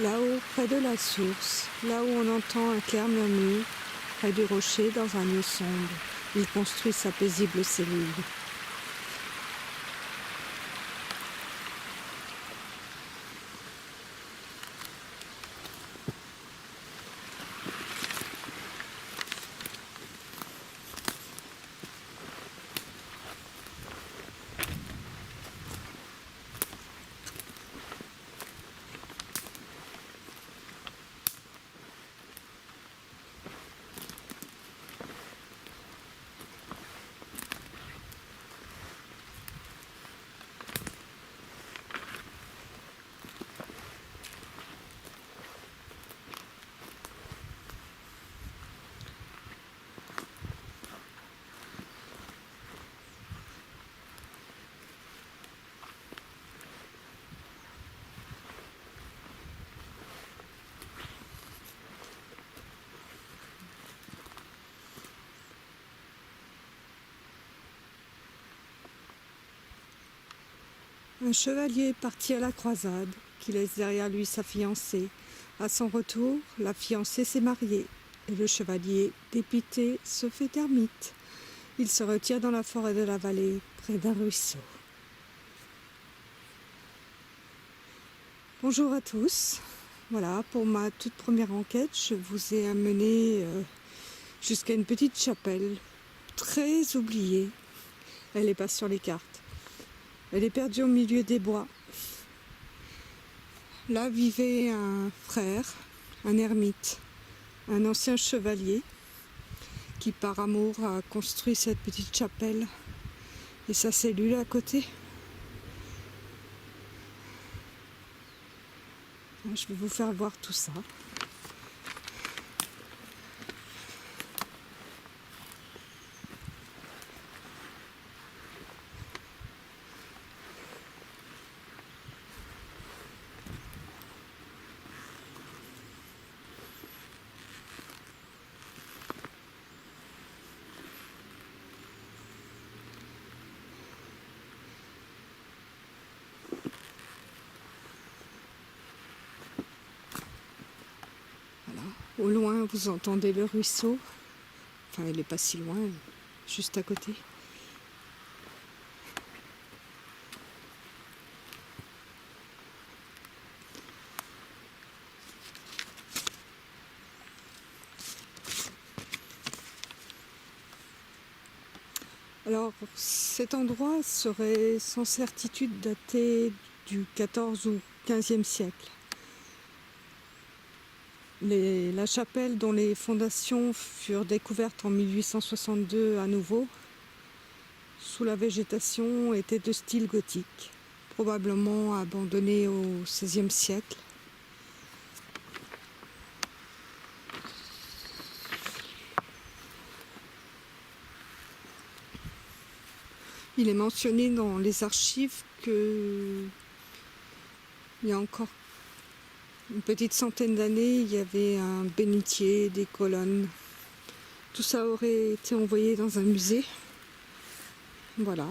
Là-haut, près de la source, là où on entend un clair murmure, près du rocher, dans un lieu sombre, il construit sa paisible cellule. Un chevalier parti à la croisade, qui laisse derrière lui sa fiancée. À son retour, la fiancée s'est mariée, et le chevalier, dépité, se fait ermite. Il se retire dans la forêt de la vallée, près d'un ruisseau. Bonjour à tous. Voilà, pour ma toute première enquête, je vous ai amené jusqu'à une petite chapelle, très oubliée. Elle n'est pas sur les cartes. Elle est perdue au milieu des bois. Là vivait un frère, un ermite, un ancien chevalier qui par amour a construit cette petite chapelle et sa cellule à côté. Je vais vous faire voir tout ça. Au loin, vous entendez le ruisseau. Enfin, il n'est pas si loin, juste à côté. Alors, cet endroit serait sans certitude daté du XIVe ou XVe siècle. La chapelle dont les fondations furent découvertes en 1862 à nouveau, sous la végétation, était de style gothique, probablement abandonnée au XVIe siècle. Il est mentionné dans les archives qu'il y a encore une petite centaine d'années, il y avait un bénitier, des colonnes. Tout ça aurait été envoyé dans un musée. Voilà.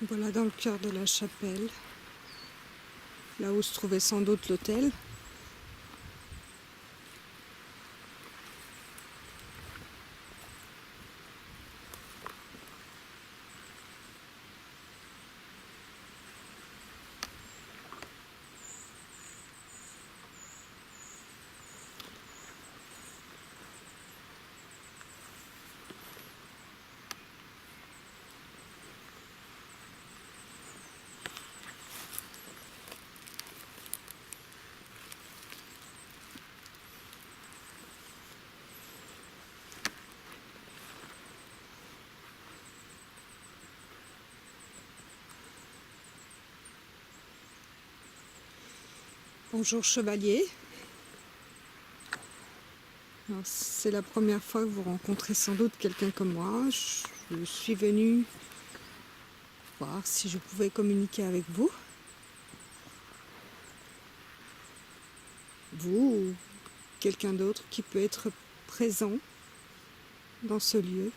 Voilà dans le cœur de la chapelle, là où se trouvait sans doute l'autel. Bonjour chevalier. C'est la première fois que vous rencontrez sans doute quelqu'un comme moi. Je suis venue voir si je pouvais communiquer avec vous. Vous ou quelqu'un d'autre qui peut être présent dans ce lieu.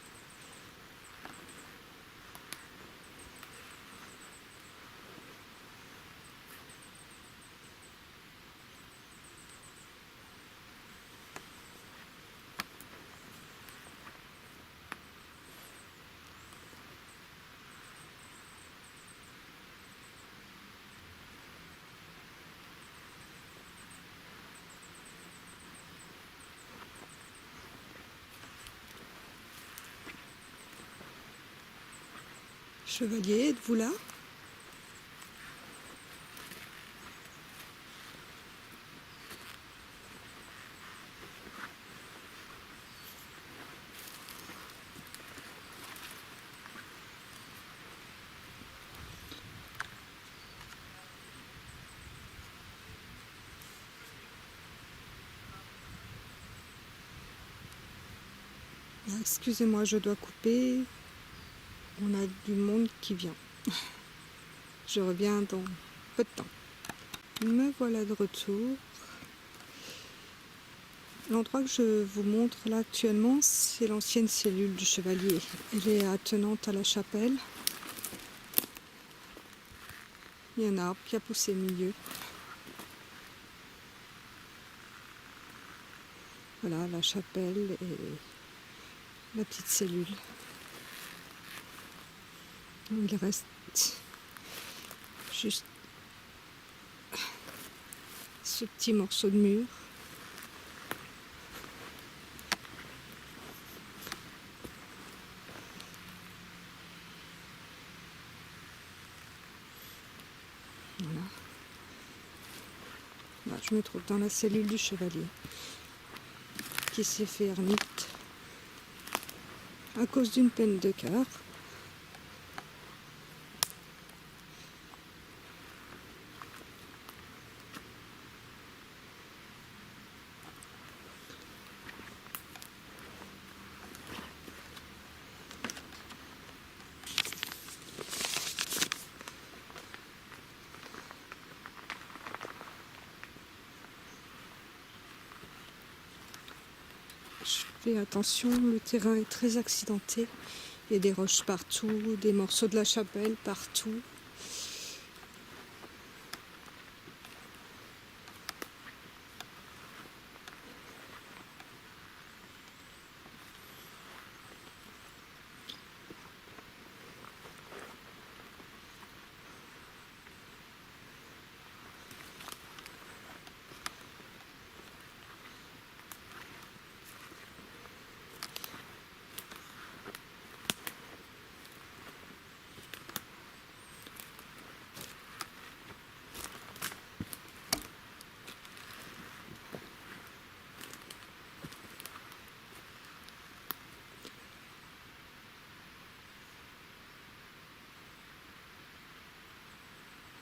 Chevalier, êtes-vous là? Excusez-moi, je dois couper. On a du monde qui vient. Je reviens dans peu de temps. Me voilà de retour. L'endroit que je vous montre là actuellement, c'est l'ancienne cellule du chevalier. Elle est attenante à la chapelle. Il y a un arbre qui a poussé au milieu. Voilà la chapelle et la petite cellule. Il reste juste ce petit morceau de mur. Voilà. Là, je me trouve dans la cellule du chevalier qui s'est fait ermite à cause d'une peine de cœur. Je fais attention, le terrain est très accidenté. Il y a des roches partout, des morceaux de la chapelle partout.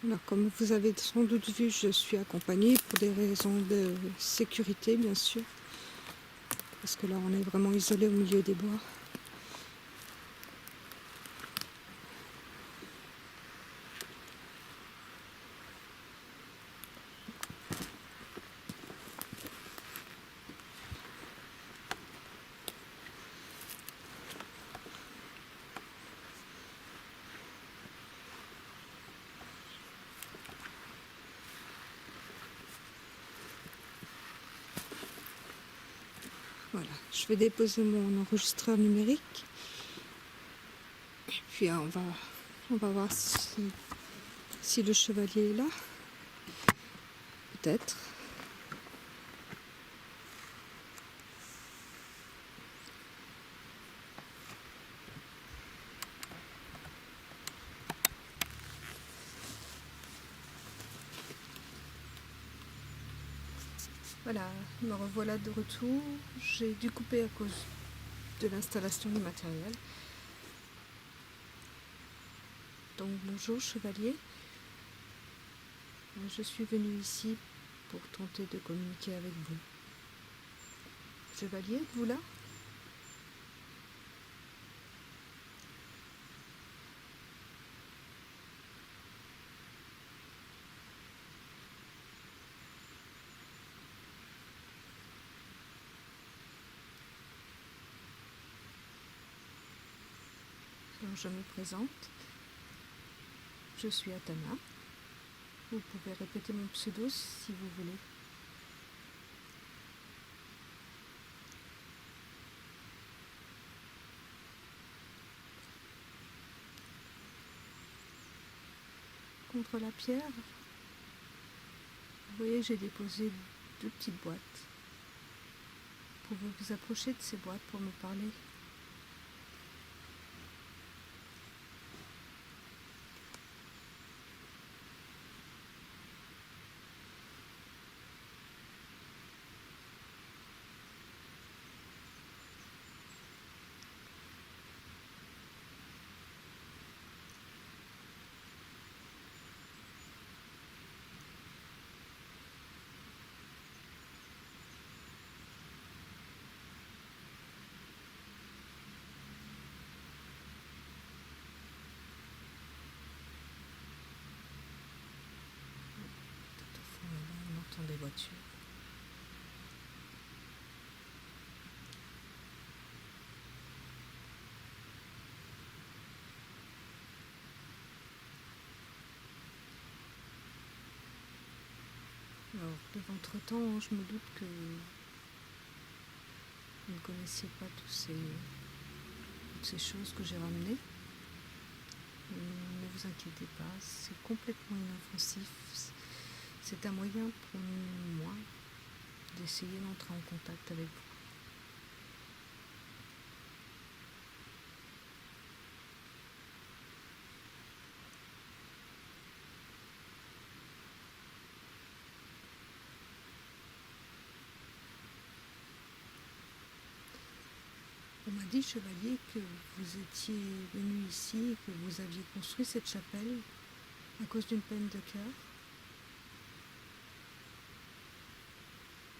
Alors, comme vous avez sans doute vu, je suis accompagnée pour des raisons de sécurité, bien sûr. Parce que là, on est vraiment isolé au milieu des bois. Voilà, je vais déposer mon enregistreur numérique. Et puis on va voir si le chevalier est là. Peut-être. Voilà, me revoilà de retour. J'ai dû couper à cause de l'installation du matériel. Donc bonjour chevalier. Je suis venue ici pour tenter de communiquer avec vous. Chevalier, êtes-vous là? Alors, je me présente. Je suis Atana. Vous pouvez répéter mon pseudo si vous voulez. Contre la pierre, vous voyez, j'ai déposé 2 petites boîtes. Vous pouvez vous approcher de ces boîtes pour me parler. Tout au fond, là, on entend des voitures. Alors, de votre temps, je me doute que vous ne connaissiez pas toutes ces choses que j'ai ramenées. Ne vous inquiétez pas, c'est complètement inoffensif. C'est un moyen pour moi d'essayer d'entrer en contact avec vous. On m'a dit, chevalier, que vous étiez venu ici et que vous aviez construit cette chapelle à cause d'une peine de cœur.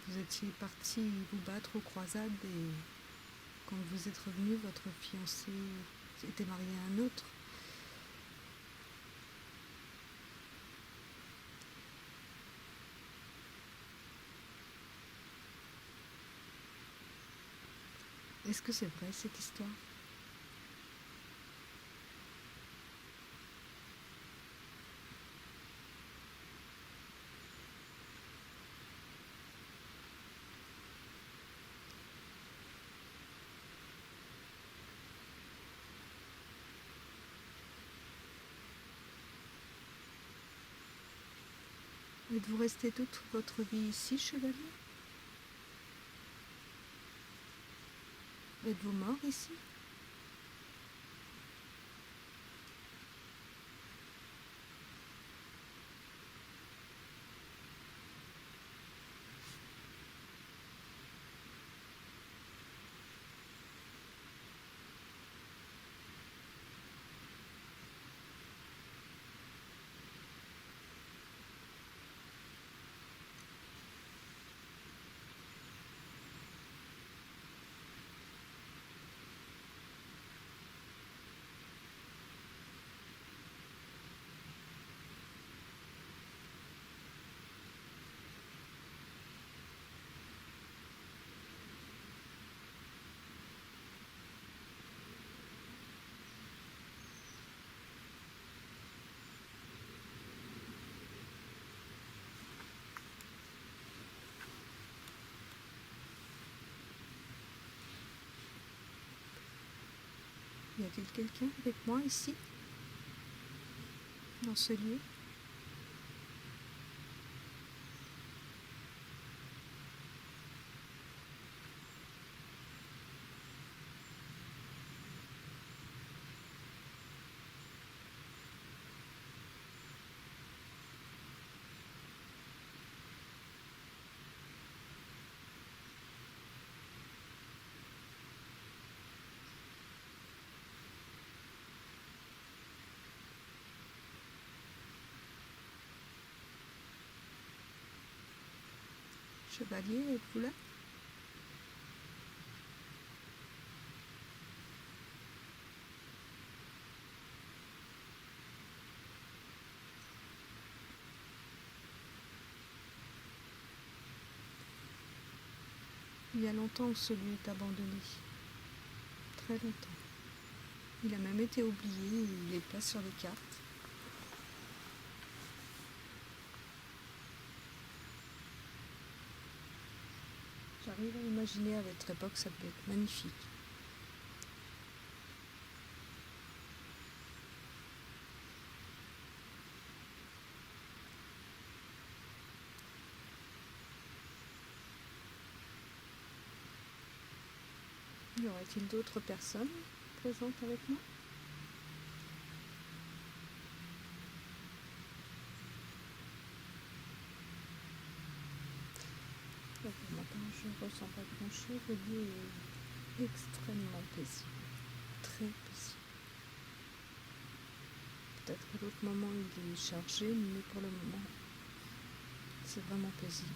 Vous étiez parti vous battre aux croisades et quand vous êtes revenu, votre fiancé était marié à un autre. Est-ce que c'est vrai cette histoire? Êtes-vous resté toute votre vie ici, chevalier? Êtes-vous mort ici? Y a-t-il quelqu'un avec moi ici, dans ce lieu? Chevalier, êtes-vous là? Il y a longtemps que celui est abandonné. Très longtemps. Il a même été oublié, il n'est pas sur les cartes. J'arrive à imaginer à votre époque, ça peut être magnifique. Y aurait-il d'autres personnes présentes avec moi? Maintenant, je ne ressens pas grand-chose. Le lieu est extrêmement paisible, très paisible. Peut-être qu'à d'autres moments il est chargé, mais pour le moment, c'est vraiment paisible.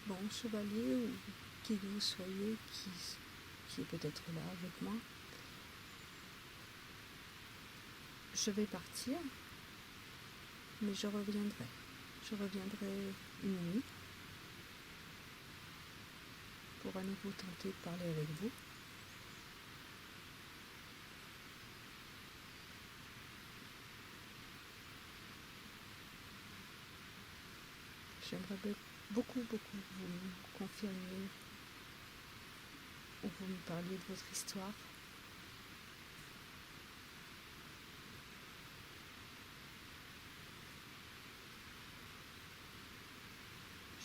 Bon, chevalier, ou qui que vous soyez, qui est peut-être là avec moi, je vais partir, mais je reviendrai. Je reviendrai une nuit pour à nouveau tenter de parler avec vous. J'aimerais beaucoup, beaucoup que vous me confirmiez ou vous me parliez de votre histoire.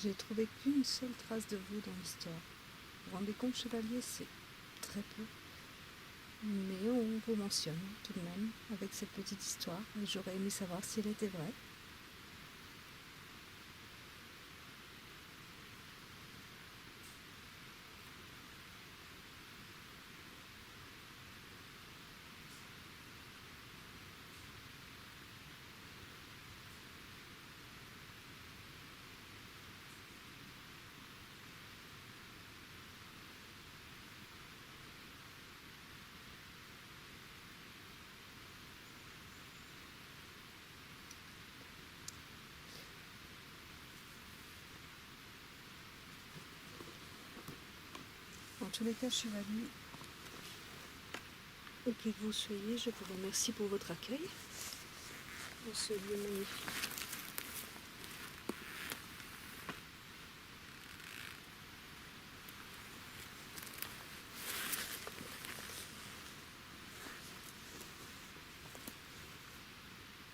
J'ai trouvé qu'une seule trace de vous dans l'histoire. Vous vous rendez compte, chevalier, c'est très peu. Mais on vous mentionne tout de même avec cette petite histoire. Et j'aurais aimé savoir si elle était vraie. En tous les cas, chevalier, où que vous soyez, je vous remercie pour votre accueil dans ce lieu magnifique.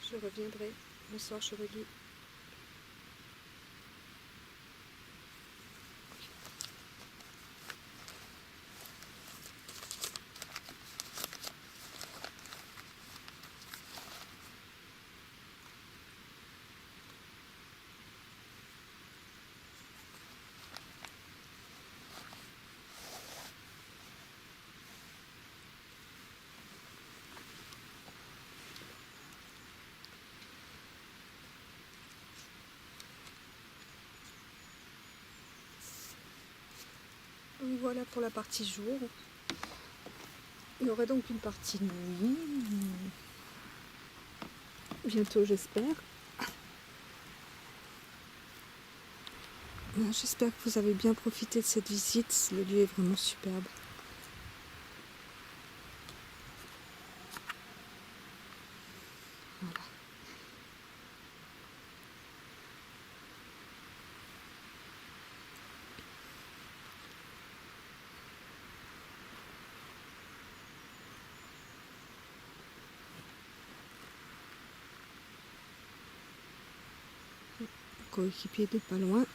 Je reviendrai. Bonsoir, chevalier. Voilà pour la partie jour. Il y aura donc une partie nuit. Bientôt, j'espère. J'espère que vous avez bien profité de cette visite. Le lieu est vraiment superbe. Voilà. coéquipier n'est pas loin.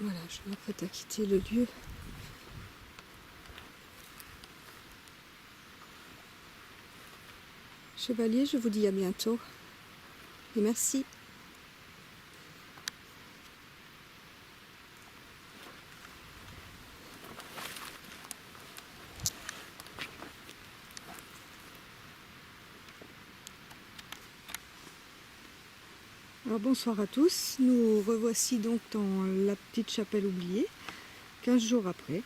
Voilà, je m'apprête à quitter le lieu. Chevalier, je vous dis à bientôt et merci. Alors bonsoir à tous, nous revoici donc dans la petite chapelle oubliée, 15 jours après.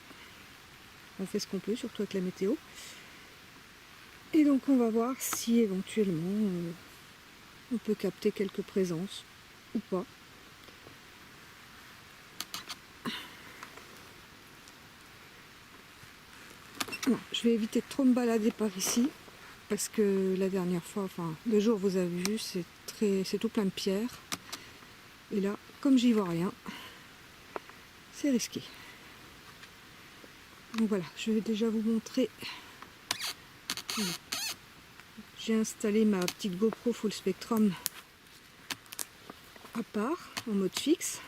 On fait ce qu'on peut, surtout avec la météo. Et donc on va voir si éventuellement on peut capter quelques présences ou pas. Non, je vais éviter de trop me balader par ici parce que la dernière fois, enfin le jour vous avez vu, c'est tout plein de pierres. Et là, comme j'y vois rien, c'est risqué. Donc voilà, je vais déjà vous montrer. J'ai installé ma petite GoPro Full Spectrum à part, en mode fixe.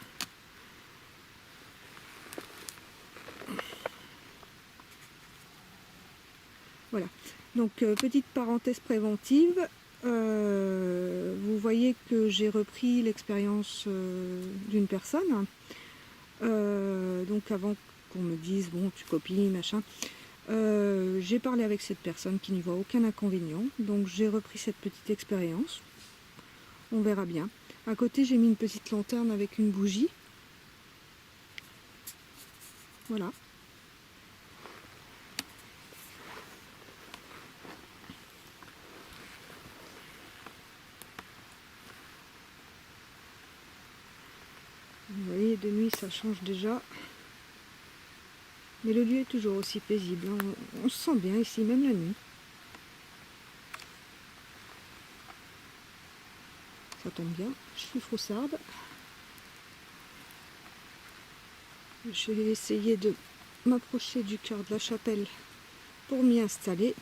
Voilà, donc petite parenthèse préventive, vous voyez que j'ai repris l'expérience d'une personne, donc avant qu'on me dise bon tu copies machin, j'ai parlé avec cette personne qui n'y voit aucun inconvénient, donc j'ai repris cette petite expérience, on verra bien. À côté j'ai mis une petite lanterne avec une bougie, voilà. Vous voyez, de nuit ça change déjà. Mais le lieu est toujours aussi paisible, hein. On se sent bien ici, même la nuit. Ça tombe bien, je suis froussarde. Je vais essayer de m'approcher du cœur de la chapelle pour m'y installer.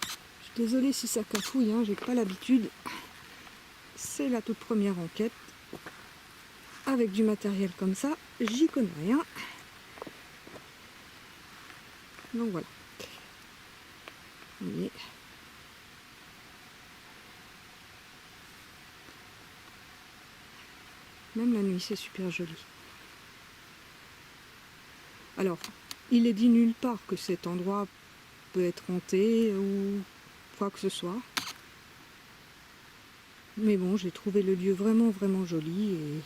Je suis désolée si ça cafouille, hein, j'ai pas l'habitude. C'est la toute première enquête. Avec du matériel comme ça, j'y connais rien. Donc voilà. Vous voyez. Même la nuit, c'est super joli. Alors, il est dit nulle part que cet endroit peut être hanté ou quoi que ce soit. Mais bon, j'ai trouvé le lieu vraiment joli et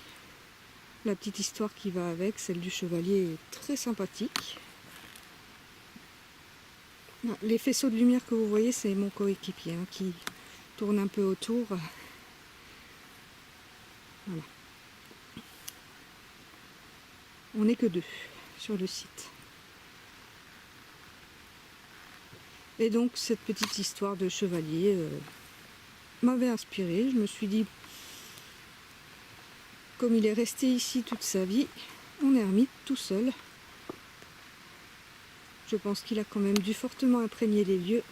la petite histoire qui va avec, celle du chevalier, est très sympathique. Les faisceaux de lumière que vous voyez, c'est mon coéquipier hein, qui tourne un peu autour. Voilà. On n'est que deux sur le site. Et donc cette petite histoire de chevalier m'avait inspiré. Je me suis dit, comme il est resté ici toute sa vie, en ermite tout seul, je pense qu'il a quand même dû fortement imprégner les lieux.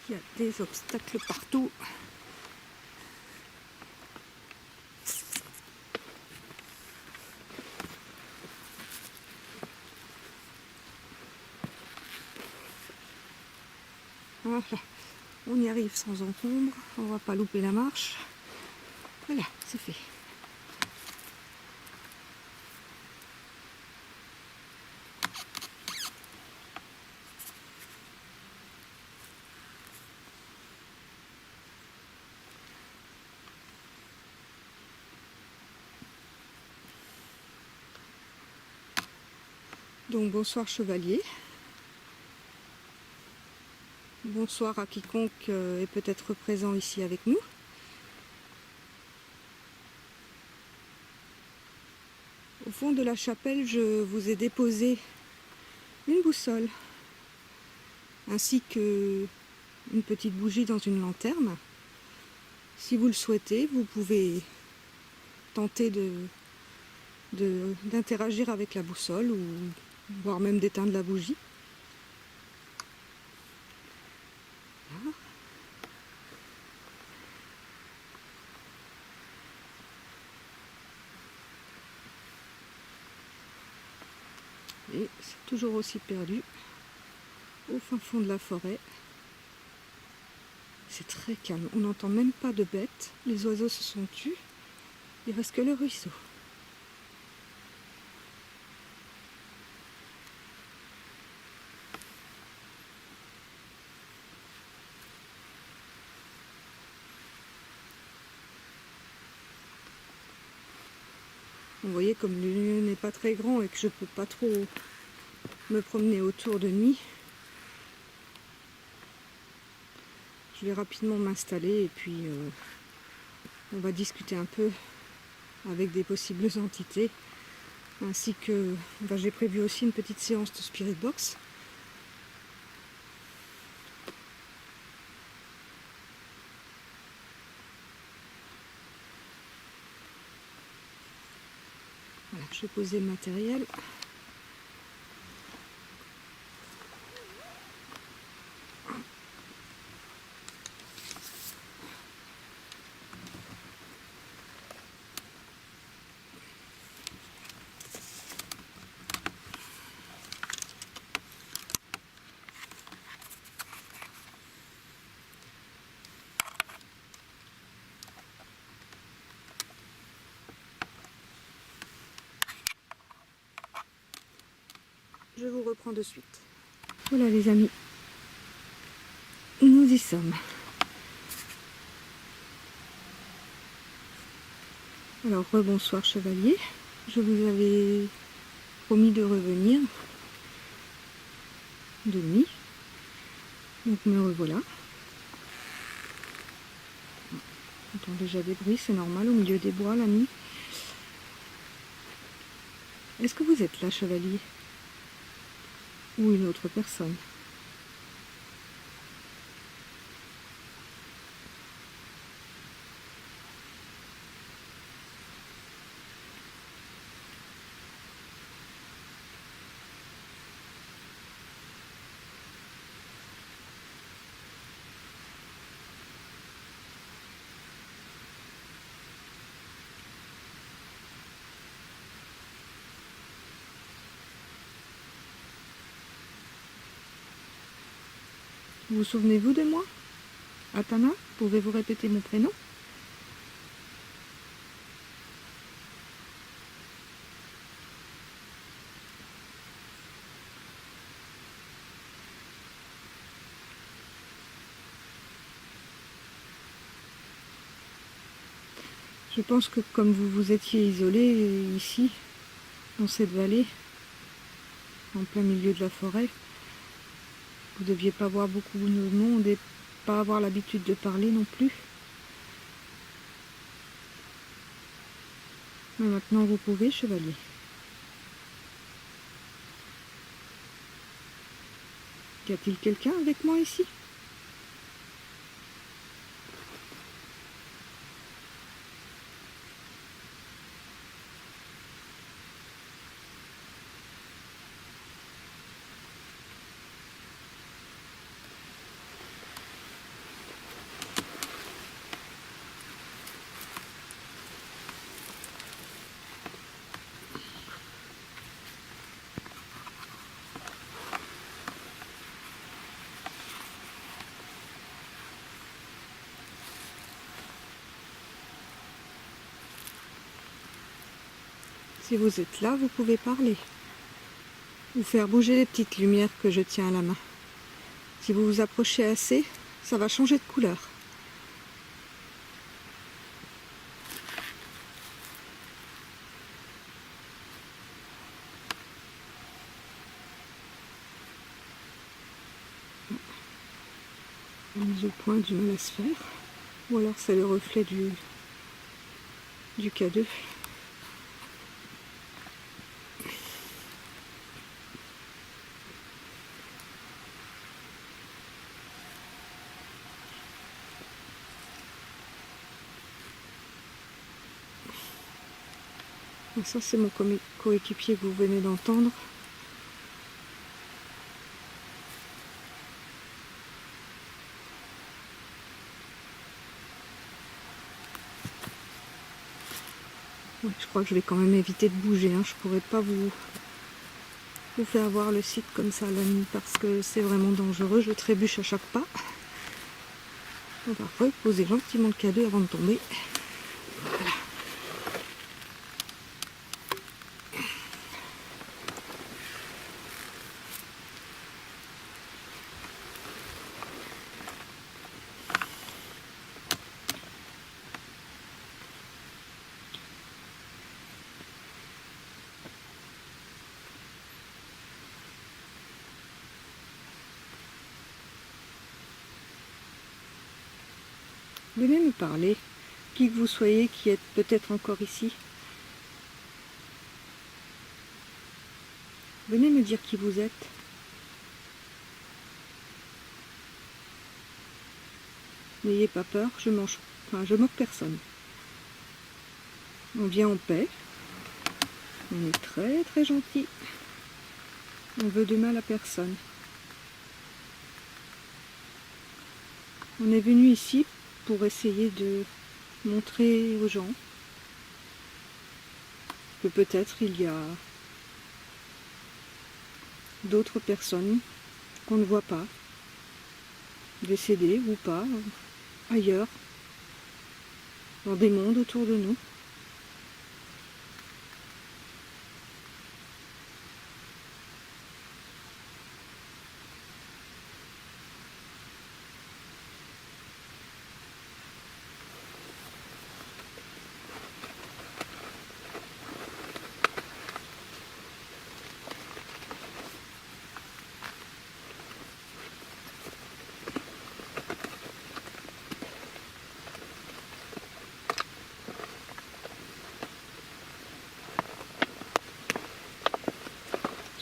Il y a des obstacles partout. Voilà, on y arrive sans encombre, on va pas louper la marche. Voilà, c'est fait. Donc bonsoir chevalier. Bonsoir à quiconque est peut-être présent ici avec nous. Au fond de la chapelle, je vous ai déposé une boussole, ainsi que une petite bougie dans une lanterne. Si vous le souhaitez, vous pouvez tenter d'interagir avec la boussole, ou voire même d'éteindre la bougie. Voilà. Et c'est toujours aussi perdu au fin fond de la forêt. C'est très calme, on n'entend même pas de bêtes, les oiseaux se sont tus, il reste que le ruisseau. Vous voyez, comme le lieu n'est pas très grand et que je peux pas trop me promener autour de nuit, je vais rapidement m'installer et puis on va discuter un peu avec des possibles entités, ainsi que j'ai prévu aussi une petite séance de Spirit Box. Voilà, je vais poser le matériel. Je vous reprends de suite. Voilà les amis, nous y sommes. Alors rebonsoir chevalier, je vous avais promis de revenir de nuit, donc me revoilà. J'entends déjà des bruits, c'est normal, au milieu des bois la nuit. Est-ce que vous êtes là, chevalier? Ou une autre personne? Vous souvenez-vous de moi? Atana, pouvez-vous répéter mon prénom? Je pense que comme vous vous étiez isolé ici, dans cette vallée, en plein milieu de la forêt, vous deviez pas voir beaucoup de monde et pas avoir l'habitude de parler non plus. Mais maintenant vous pouvez, chevalier. Y a-t-il quelqu'un avec moi ici? Si vous êtes là, vous pouvez parler. Ou faire bouger les petites lumières que je tiens à la main. Si vous vous approchez assez, ça va changer de couleur. La mise au point du mal à se faire. Ou alors c'est le reflet du K2. Et ça c'est mon coéquipier que vous venez d'entendre. Ouais, je crois que je vais quand même éviter de bouger, hein. Je pourrais pas vous faire voir le site comme ça la nuit parce que c'est vraiment dangereux, je trébuche à chaque pas. On va reposer gentiment le K2 avant de tomber. Voilà. Venez me parler, qui que vous soyez, qui êtes peut-être encore ici. Venez me dire qui vous êtes. N'ayez pas peur, je moque personne. On vient en paix. On est très très gentil. On veut de mal à personne. On est venu ici pour essayer de montrer aux gens que peut-être il y a d'autres personnes qu'on ne voit pas, décédées ou pas, ailleurs, dans des mondes autour de nous.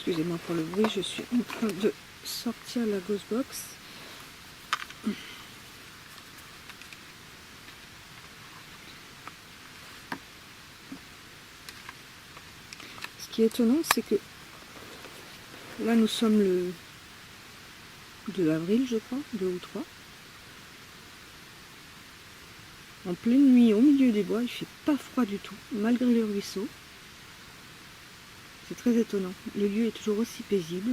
Excusez-moi pour le bruit, je suis en train de sortir la Ghost Box. Ce qui est étonnant, c'est que là nous sommes le 2 avril, je crois, 2 ou 3. En pleine nuit, au milieu des bois, il fait pas froid du tout, malgré le ruisseau. C'est très étonnant. Le lieu est toujours aussi paisible.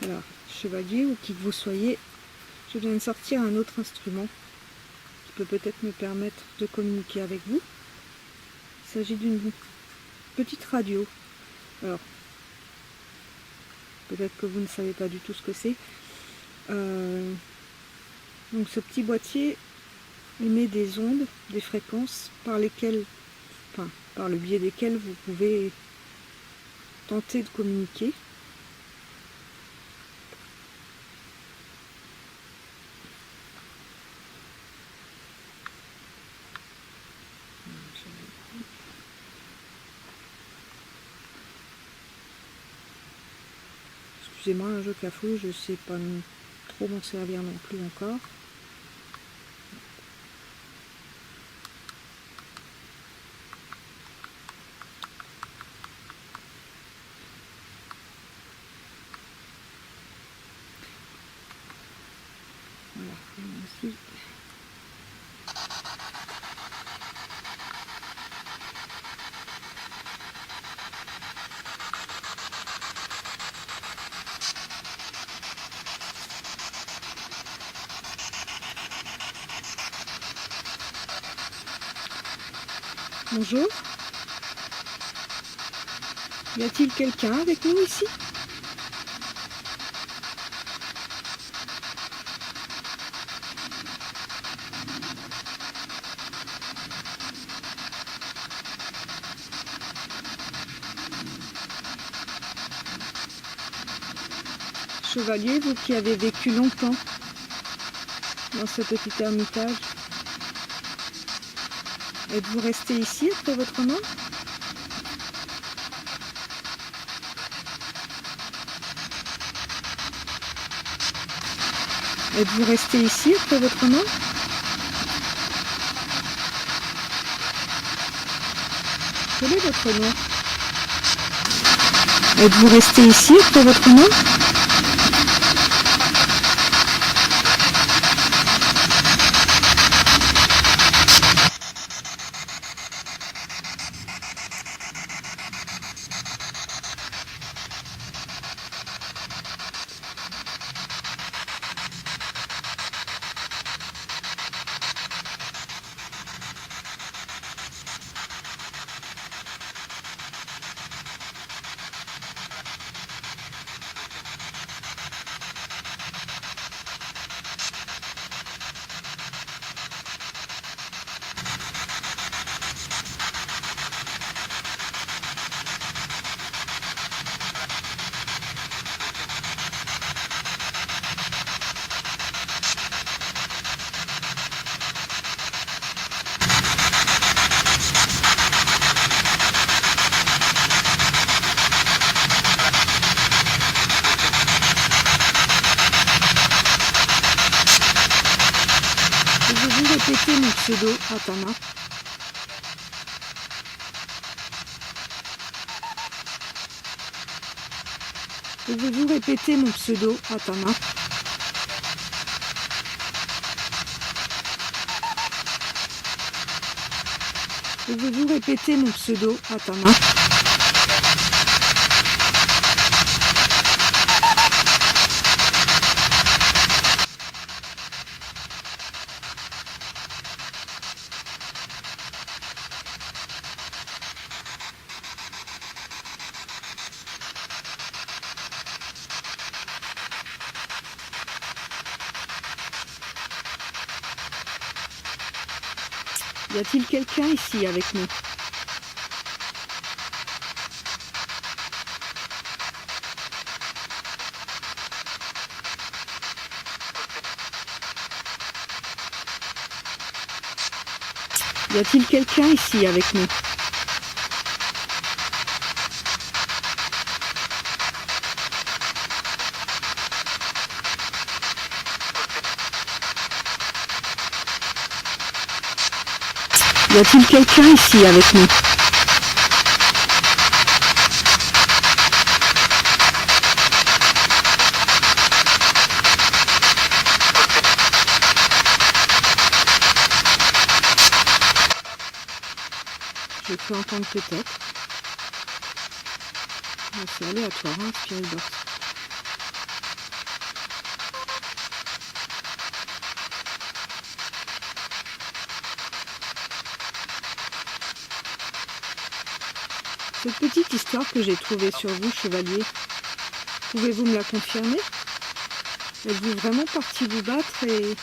Alors, chevalier ou qui que vous soyez, je viens de sortir un autre instrument qui peut peut-être me permettre de communiquer avec vous. Il s'agit d'une petite radio. Alors, peut-être que vous ne savez pas du tout ce que c'est. Donc ce petit boîtier émet des ondes, des fréquences par lesquelles, enfin, par le biais desquelles vous pouvez tenter de communiquer. Excusez-moi, un jeu cafouille, je ne sais pas trop m'en servir non plus encore. Voilà, ici. Bonjour. Y a-t-il quelqu'un avec nous ici? Chevalier, vous qui avez vécu longtemps dans ce petit ermitage, êtes-vous resté ici après votre mort? Êtes-vous resté ici après votre mort? Quel est votre nom? Êtes-vous resté ici après votre mort? Pouvez-vous répéter mon pseudo, Atana? Pouvez-vous répéter mon pseudo, Atana? Pouvez-vous répéter mon pseudo, Atana? Y a-t-il quelqu'un ici avec nous? Y a-t-il quelqu'un ici avec nous? Y a-t-il quelqu'un ici avec nous? Je peux entendre peut-être. C'est aléatoire, hein, Spirit Box. Cette petite histoire que j'ai trouvée sur vous, chevalier, pouvez-vous me la confirmer? Êtes-vous vraiment parti vous battre et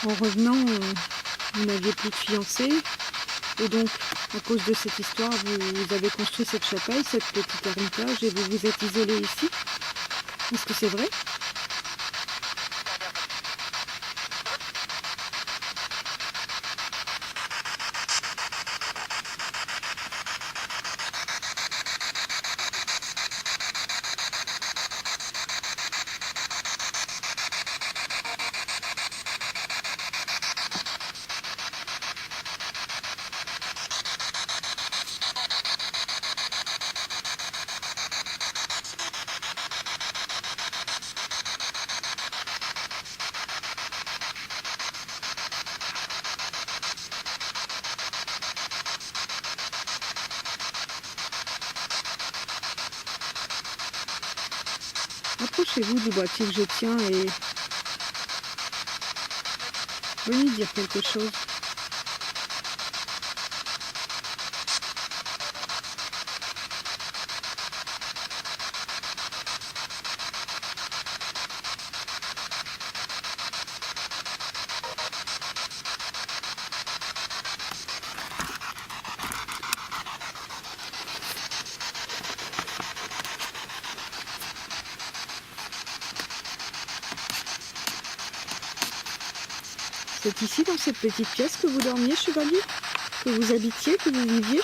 en revenant, vous n'aviez plus de fiancé? Et donc, à cause de cette histoire, vous avez construit cette chapelle, cette petite ermitage, et vous vous êtes isolé ici? Est-ce que c'est vrai? Approchez-vous du boîtier que je tiens et venez dire quelque chose. C'est ici, dans cette petite pièce, que vous dormiez, chevalier? Que vous habitiez, que vous viviez?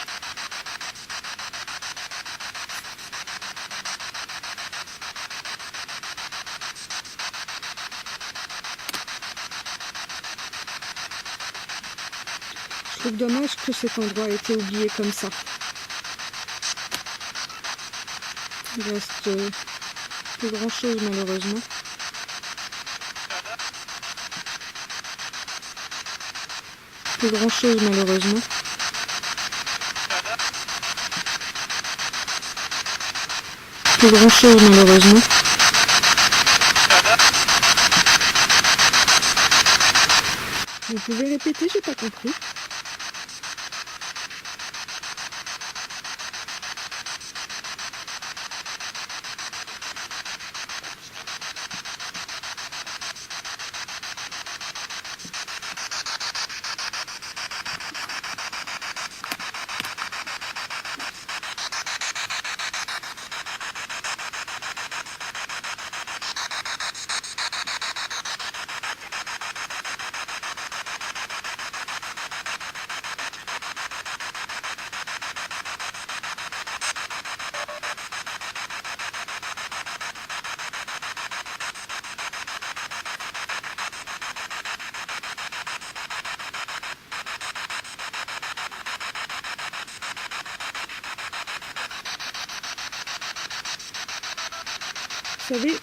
Je trouve dommage que cet endroit ait été oublié comme ça. Il reste plus grand chose malheureusement. Plus grand chose malheureusement. Plus grand chose malheureusement. Vous pouvez répéter, j'ai pas compris. Vous savez,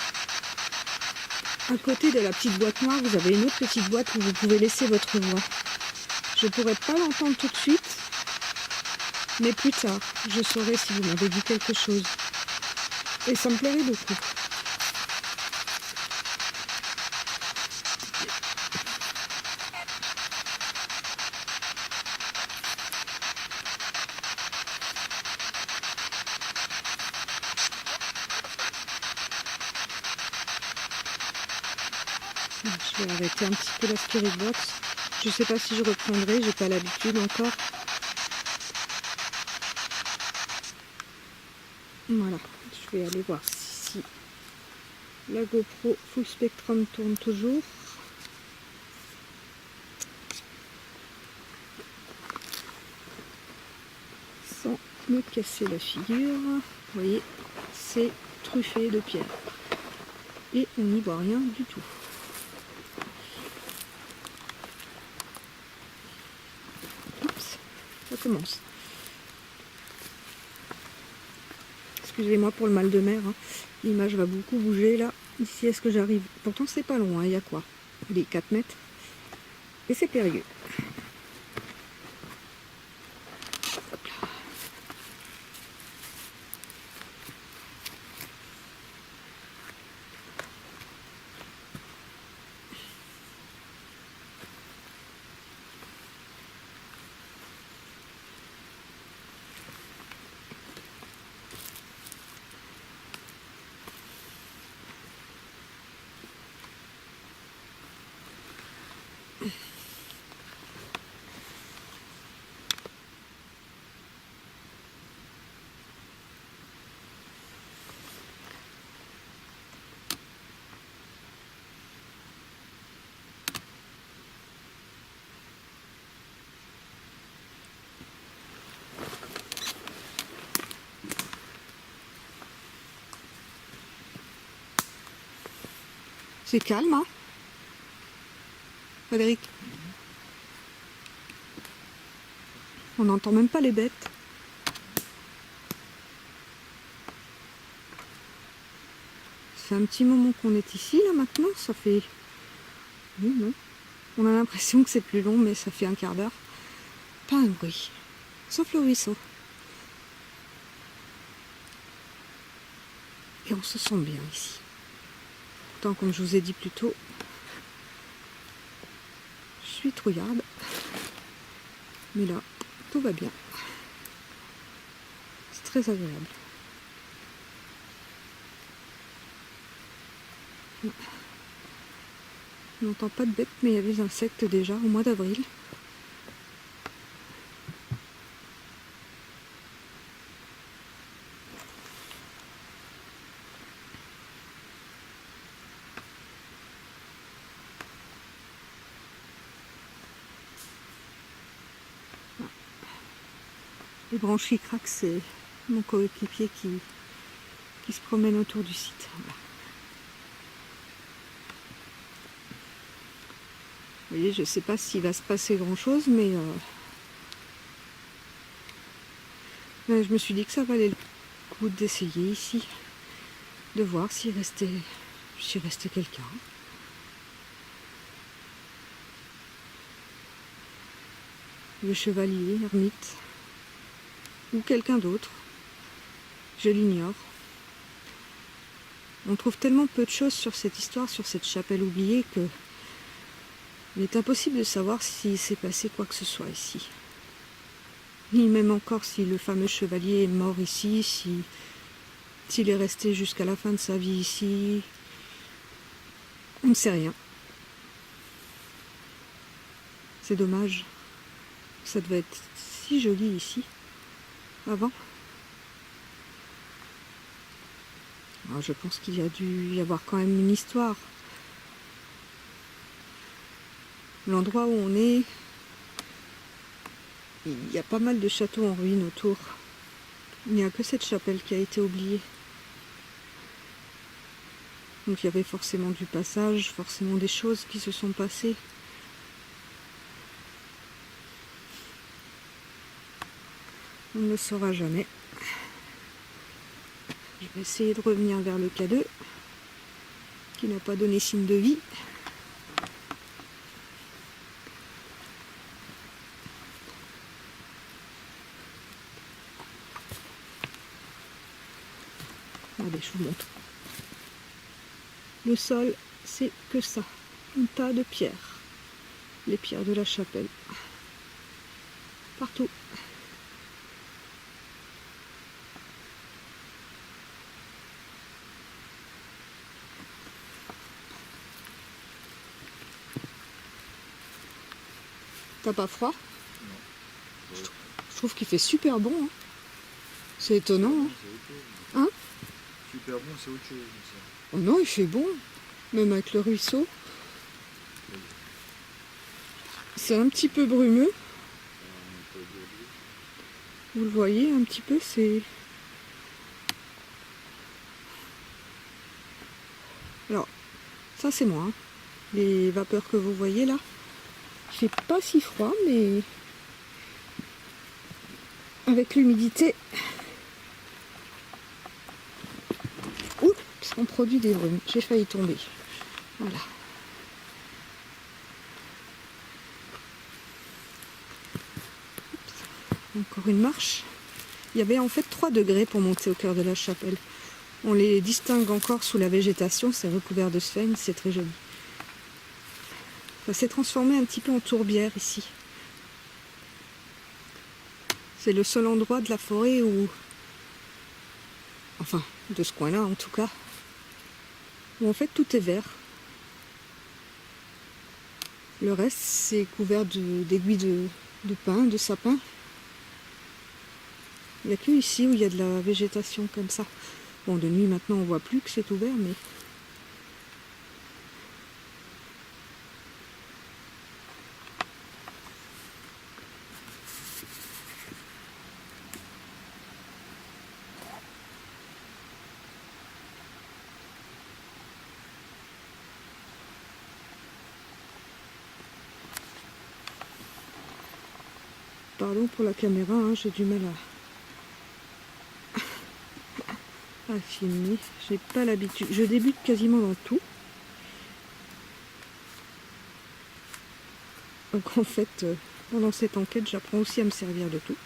à côté de la petite boîte noire, vous avez une autre petite boîte où vous pouvez laisser votre voix. Je ne pourrais pas l'entendre tout de suite, mais plus tard, je saurai si vous m'avez dit quelque chose. Et ça me plairait beaucoup. Je vais arrêter un petit peu la spirit box. Je ne sais pas si je reprendrai, j'ai pas l'habitude encore. Voilà, je vais aller voir si la GoPro Full Spectrum tourne toujours. Sans me casser la figure. Vous voyez, c'est truffé de pierres. Et on n'y voit rien du tout. Oups, ça commence. Excusez-moi pour le mal de mer, hein. L'image va beaucoup bouger là. Ici, est-ce que j'arrive? Pourtant, c'est pas loin, il y a quoi? Les 4 mètres. Et c'est périlleux. Hop là. C'est calme, hein, Frédéric? On n'entend même pas les bêtes. Ça fait un petit moment qu'on est ici, là, maintenant. Ça fait... Oui, non. On a l'impression que c'est plus long, mais ça fait un quart d'heure. Pas un bruit. Sauf le ruisseau. Et on se sent bien ici. Pourtant, comme je vous ai dit plus tôt, je suis trouillarde. Mais là, tout va bien. C'est très agréable. On n'entend pas de bêtes, mais il y a des insectes déjà au mois d'avril. Les branches qui craquent, c'est mon coéquipier qui se promène autour du site. Voilà. Vous voyez, je ne sais pas s'il va se passer grand chose, mais je me suis dit que ça valait le coup d'essayer ici, de voir s'il restait quelqu'un. Le chevalier, ermite, ou quelqu'un d'autre, je l'ignore. On trouve tellement peu de choses sur cette histoire, sur cette chapelle oubliée, que il est impossible de savoir s'il s'est passé quoi que ce soit ici. Ni même encore si le fameux chevalier est mort ici, s'il est resté jusqu'à la fin de sa vie ici. On ne sait rien. C'est dommage. Ça devait être si joli ici, avant. Alors, je pense qu'il y a dû y avoir quand même une histoire. L'endroit où on est, il y a pas mal de châteaux en ruine autour. Il n'y a que cette chapelle qui a été oubliée. Donc il y avait forcément du passage, forcément des choses qui se sont passées. On ne le saura jamais. Je vais essayer de revenir vers le K2, qui n'a pas donné signe de vie. Regardez, je vous montre. Le sol, c'est que ça. Un tas de pierres. Les pierres de la chapelle. Partout. T'as pas froid? Non. Je trouve qu'il fait super bon. Hein. C'est étonnant. Hein, hein? Super bon, c'est autre chose. Oh non, il fait bon. Même avec le ruisseau. C'est un petit peu brumeux. Vous le voyez un petit peu, c'est... Alors, ça c'est moi. Hein. Les vapeurs que vous voyez là. Il fait pas si froid, mais... avec l'humidité... Ouh, on produit des brumes. J'ai failli tomber. Voilà. Encore une marche. Il y avait en fait 3 degrés pour monter au cœur de la chapelle. On les distingue encore sous la végétation, c'est recouvert de sphènes, c'est très joli. Ça s'est transformé un petit peu en tourbière ici. C'est le seul endroit de la forêt où... Enfin, de ce coin-là en tout cas, où en fait tout est vert. Le reste, c'est couvert d'aiguilles de pin, de sapin. Il n'y a que ici où il y a de la végétation comme ça. Bon, de nuit maintenant on voit plus que c'est ouvert, mais... Pardon pour la caméra, hein, j'ai du mal à filmer. J'ai pas l'habitude. Je débute quasiment dans tout. Donc en fait, pendant cette enquête, j'apprends aussi à me servir de tout.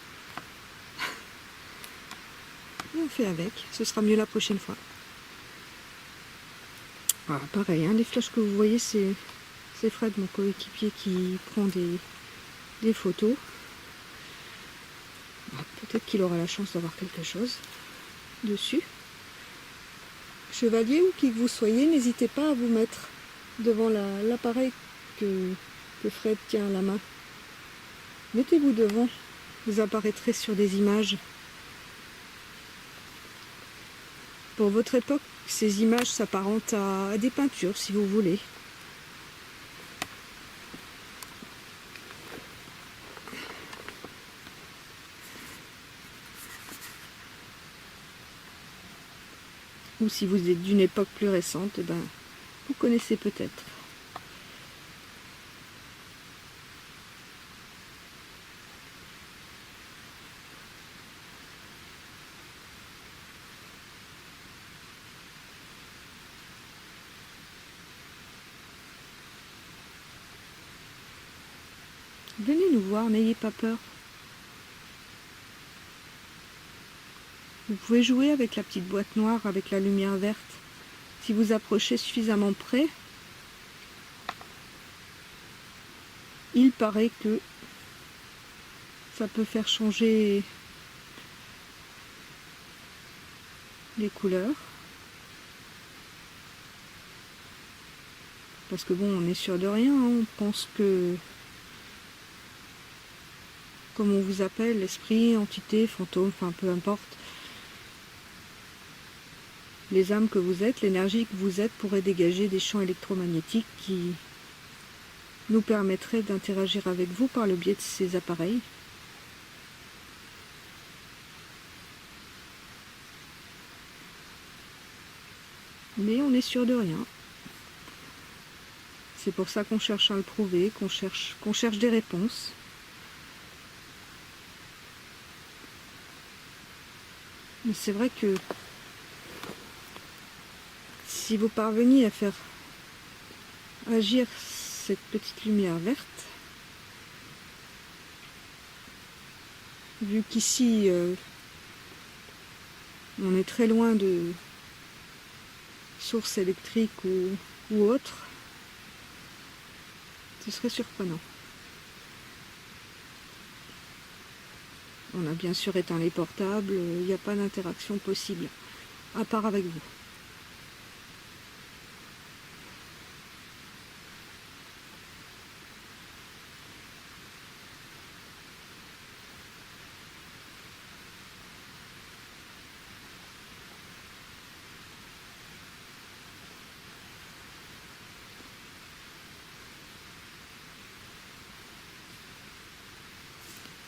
Et on fait avec. Ce sera mieux la prochaine fois. Voilà, pareil, hein, les flashs que vous voyez, c'est Fred, mon coéquipier, qui prend des photos. Peut-être qu'il aura la chance d'avoir quelque chose dessus. Chevalier ou qui que vous soyez, n'hésitez pas à vous mettre devant l'appareil que Fred tient à la main. Mettez-vous devant, vous apparaîtrez sur des images. Pour votre époque, ces images s'apparentent à des peintures, si vous voulez. Ou si vous êtes d'une époque plus récente, eh ben, vous connaissez peut-être. Venez nous voir, n'ayez pas peur. Vous pouvez jouer avec la petite boîte noire, avec la lumière verte. Si vous approchez suffisamment près, il paraît que ça peut faire changer les couleurs. Parce que bon, on est sûr de rien, hein. On pense que, comme on vous appelle, l'esprit, entité, fantôme, enfin peu importe, les âmes que vous êtes, l'énergie que vous êtes pourrait dégager des champs électromagnétiques qui nous permettraient d'interagir avec vous par le biais de ces appareils. Mais on n'est sûr de rien. C'est pour ça qu'on cherche à le prouver, qu'on cherche des réponses. Mais c'est vrai que si vous parveniez à faire agir cette petite lumière verte, vu qu'ici on est très loin de sources électriques ou autres, ce serait surprenant. On a bien sûr éteint les portables, il n'y a pas d'interaction possible, à part avec vous.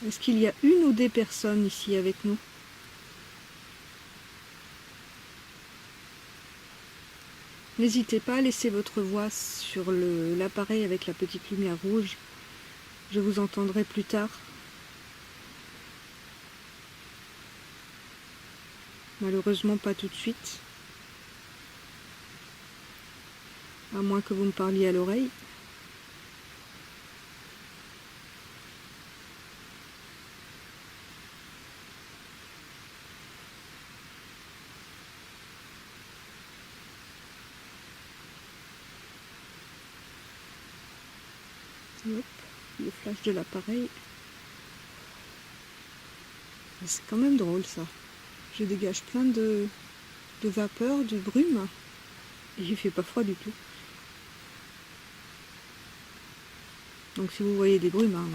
Est-ce qu'il y a une ou des personnes ici avec nous? N'hésitez pas à laisser votre voix sur l'appareil avec la petite lumière rouge. Je vous entendrai plus tard. Malheureusement pas tout de suite. À moins que vous me parliez à l'oreille. Hop, le flash de l'appareil. C'est quand même drôle ça. Je dégage plein de vapeur, de brume. Et il fait pas froid du tout. Donc si vous voyez des brumes, hein,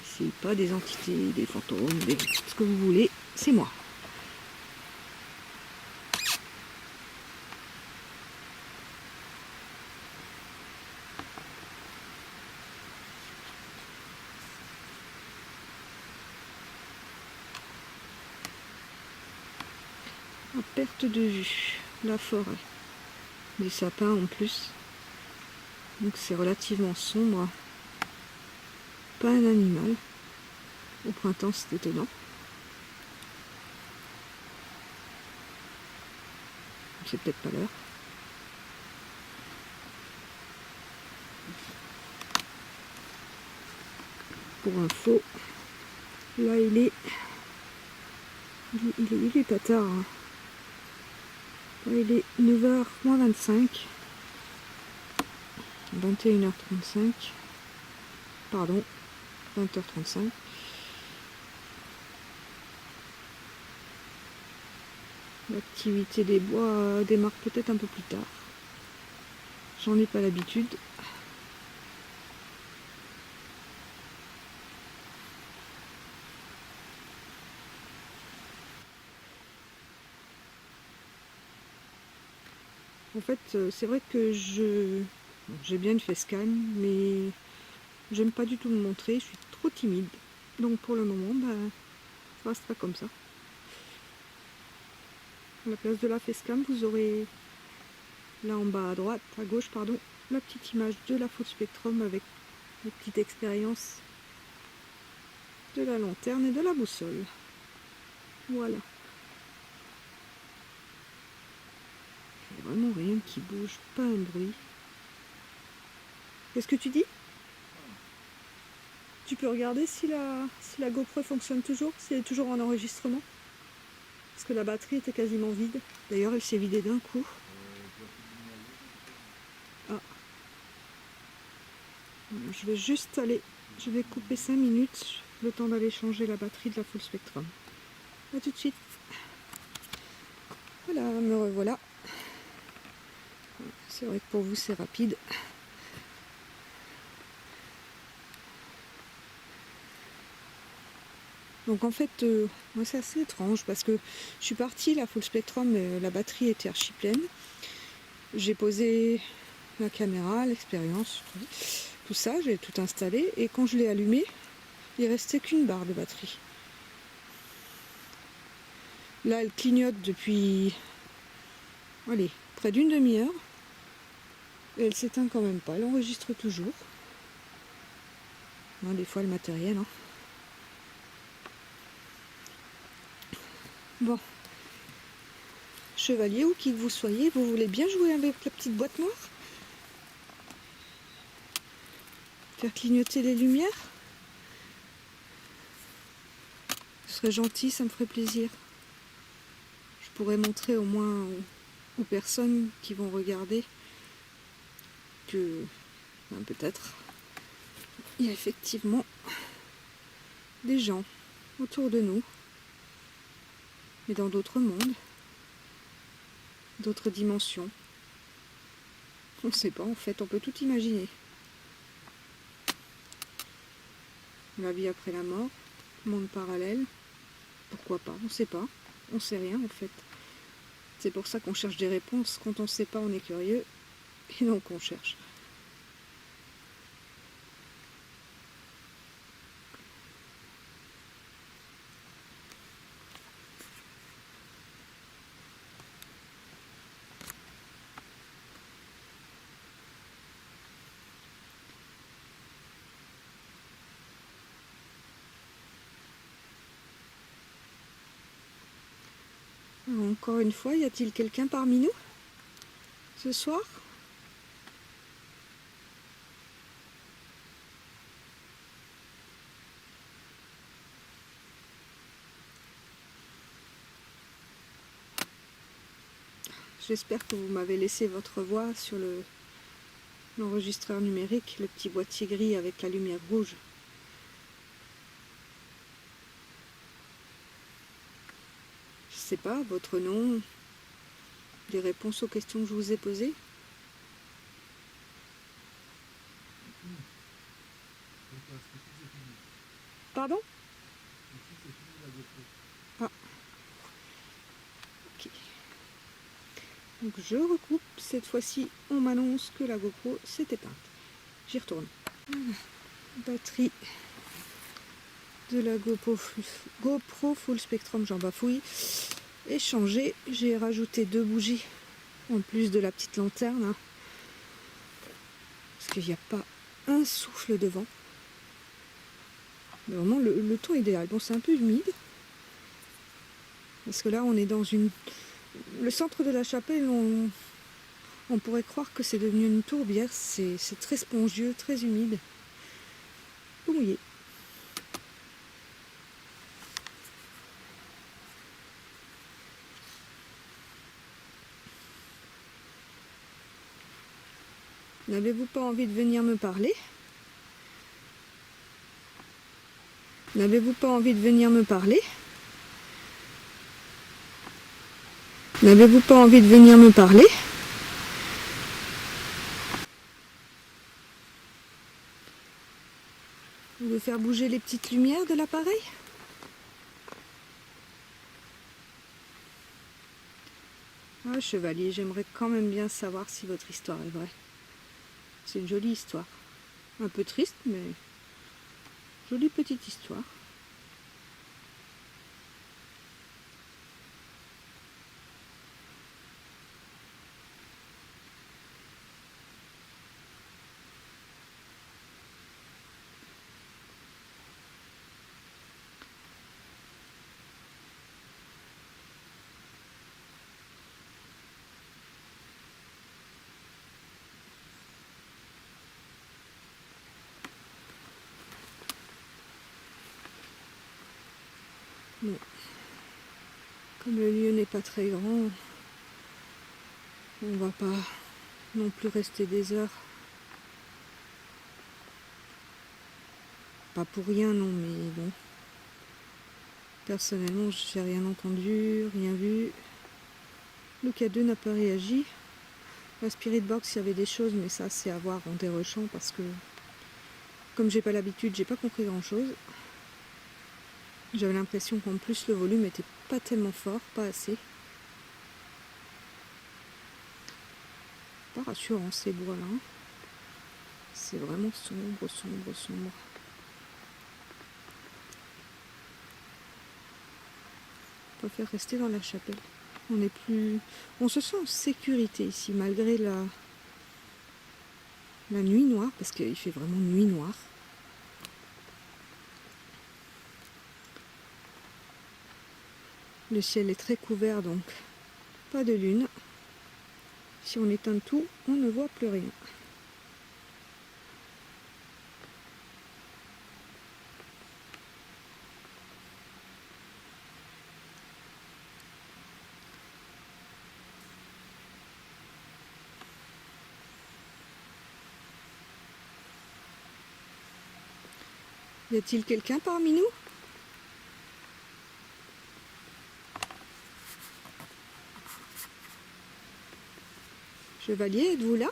c'est pas des entités, des fantômes, ce que vous voulez, c'est moi. À perte de vue, la forêt. Des sapins en plus. Donc c'est relativement sombre. Pas un animal. Au printemps, c'est étonnant. C'est peut-être pas l'heure. Pour info, là il est pas tard. Hein. Là, il est 9h moins 25. 21h35. Pardon, 20h35. L'activité des bois démarre peut-être un peu plus tard. J'en ai pas l'habitude. En fait, c'est vrai que j'ai bien une facecam, mais j'aime pas du tout me montrer, je suis trop timide. Donc pour le moment, ça restera comme ça. à la place de la facecam, vous aurez là en bas à droite, à gauche, pardon, la petite image de la Full Spectrum avec la petite expérience de la lanterne et de la boussole. Voilà. Il n'y a vraiment rien qui bouge, pas un bruit. Qu'est-ce que tu dis? Tu peux regarder si la GoPro fonctionne toujours, si elle est toujours en enregistrement. Parce que la batterie était quasiment vide. D'ailleurs, elle s'est vidée d'un coup. Ah. Je vais juste aller, je vais couper 5 minutes, le temps d'aller changer la batterie de la Full Spectrum. A tout de suite. Voilà, me revoilà. C'est vrai que pour vous c'est rapide. Donc en fait, moi c'est assez étrange parce que je suis partie, la Full Spectrum, la batterie était archi pleine. J'ai posé la caméra, l'expérience, tout ça, j'ai tout installé et quand je l'ai allumé, il restait qu'une barre de batterie. Là, elle clignote depuis, allez, près d'une demi-heure. Et elle s'éteint quand même pas, elle enregistre toujours. Hein, des fois le matériel. Hein. Bon. Chevalier ou qui que vous soyez, vous voulez bien jouer avec la petite boîte noire? Faire clignoter les lumières? Ce serait gentil, ça me ferait plaisir. Je pourrais montrer au moins aux personnes qui vont regarder que peut-être il y a effectivement des gens autour de nous et dans d'autres mondes, d'autres dimensions. On ne sait pas, en fait, on peut tout imaginer. La vie après la mort, monde parallèle, pourquoi pas, on ne sait pas, on ne sait rien en fait. C'est pour ça qu'on cherche des réponses, quand on ne sait pas on est curieux, et donc on cherche. Alors, encore une fois, y a-t-il quelqu'un parmi nous ce soir? J'espère que vous m'avez laissé votre voix sur l'enregistreur numérique, le petit boîtier gris avec la lumière rouge. Je sais pas, votre nom, des réponses aux questions que je vous ai posées. Pardon? Ah. Ok. Donc je recoupe. Cette fois-ci, on m'annonce que la GoPro s'est éteinte. J'y retourne. Voilà. Batterie de la GoPro Full Spectrum, j'en bafouille. Et changé. J'ai rajouté 2 bougies en plus de la petite lanterne. Hein, parce qu'il n'y a pas un souffle de vent. Vraiment le temps idéal. Bon, c'est un peu humide. Parce que là, on est dans le centre de la chapelle, on pourrait croire que c'est devenu une tourbière. C'est très spongieux, très humide. Tout mouillé. N'avez-vous pas envie de venir me parler? N'avez-vous pas envie de venir me parler? N'avez-vous pas envie de venir me parler? Vous voulez faire bouger les petites lumières de l'appareil? Ah, chevalier, j'aimerais quand même bien savoir si votre histoire est vraie. C'est une jolie histoire. Un peu triste, mais jolie petite histoire. Bon. Comme le lieu n'est pas très grand, on va pas non plus rester des heures. Pas pour rien, non, mais bon. Personnellement, je n'ai rien entendu, rien vu. Le K2 n'a pas réagi. La Spirit Box, il y avait des choses, mais ça, c'est à voir en dérochant parce que, comme j'ai pas l'habitude, j'ai pas compris grand chose. J'avais l'impression qu'en plus, le volume était pas tellement fort, pas assez. Pas rassurant ces bois-là. C'est vraiment sombre, sombre, sombre. On préfère rester dans la chapelle. On se sent en sécurité ici, malgré la nuit noire, parce qu'il fait vraiment nuit noire. Le ciel est très couvert, donc pas de lune. Si on éteint tout, on ne voit plus rien. Y a-t-il quelqu'un parmi nous? Chevalier, êtes-vous là?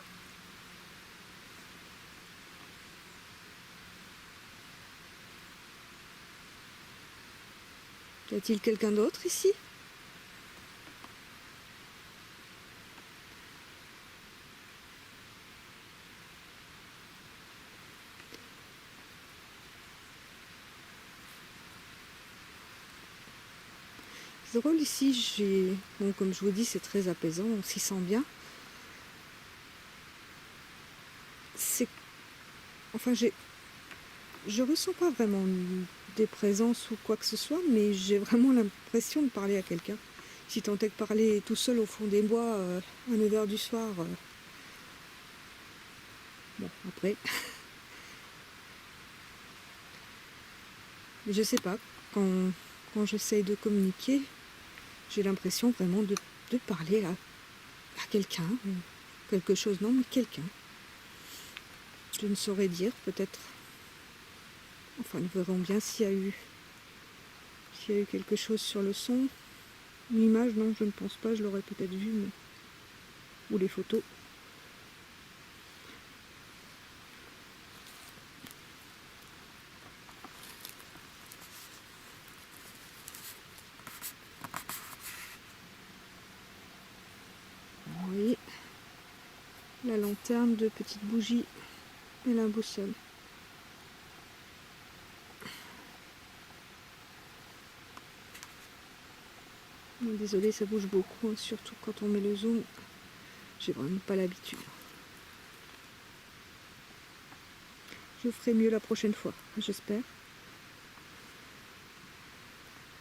Y a-t-il quelqu'un d'autre ici? C'est drôle ici, bon, comme je vous dis, c'est très apaisant, on s'y sent bien. Enfin, je ressens pas vraiment des présences ou quoi que ce soit, mais j'ai vraiment l'impression de parler à quelqu'un. Si tant est que parler tout seul au fond des bois à 9 h du soir. Bon, après. Mais je sais pas, quand j'essaye de communiquer, j'ai l'impression vraiment de parler à quelqu'un, ou quelque chose, non, mais quelqu'un. Je ne saurais dire, peut-être. Enfin, nous verrons bien s'il y a eu quelque chose sur le son. L'image, non, je ne pense pas, je l'aurais peut-être vu, mais... ou les photos. Vous voyez, la lanterne, deux petites bougies et la boussole. Désolée, ça bouge beaucoup, hein, surtout quand on met le zoom. J'ai vraiment pas l'habitude. Je ferai mieux la prochaine fois, j'espère.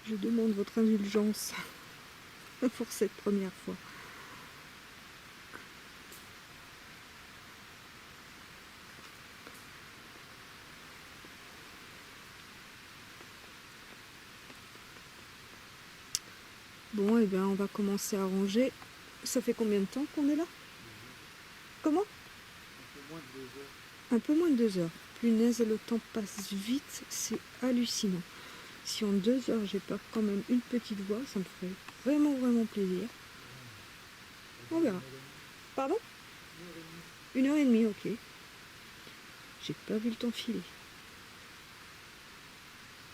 Je demande votre indulgence pour cette première fois. Bon, et bien on va commencer à ranger. Ça fait combien de temps qu'on est là? Comment? Un peu moins de 2 heures. Punaise, le temps passe vite, c'est hallucinant. Si en 2 heures j'ai pas quand même une petite voix, ça me ferait vraiment vraiment plaisir. On verra. Pardon? 1 h 30, ok. J'ai pas vu le temps filer.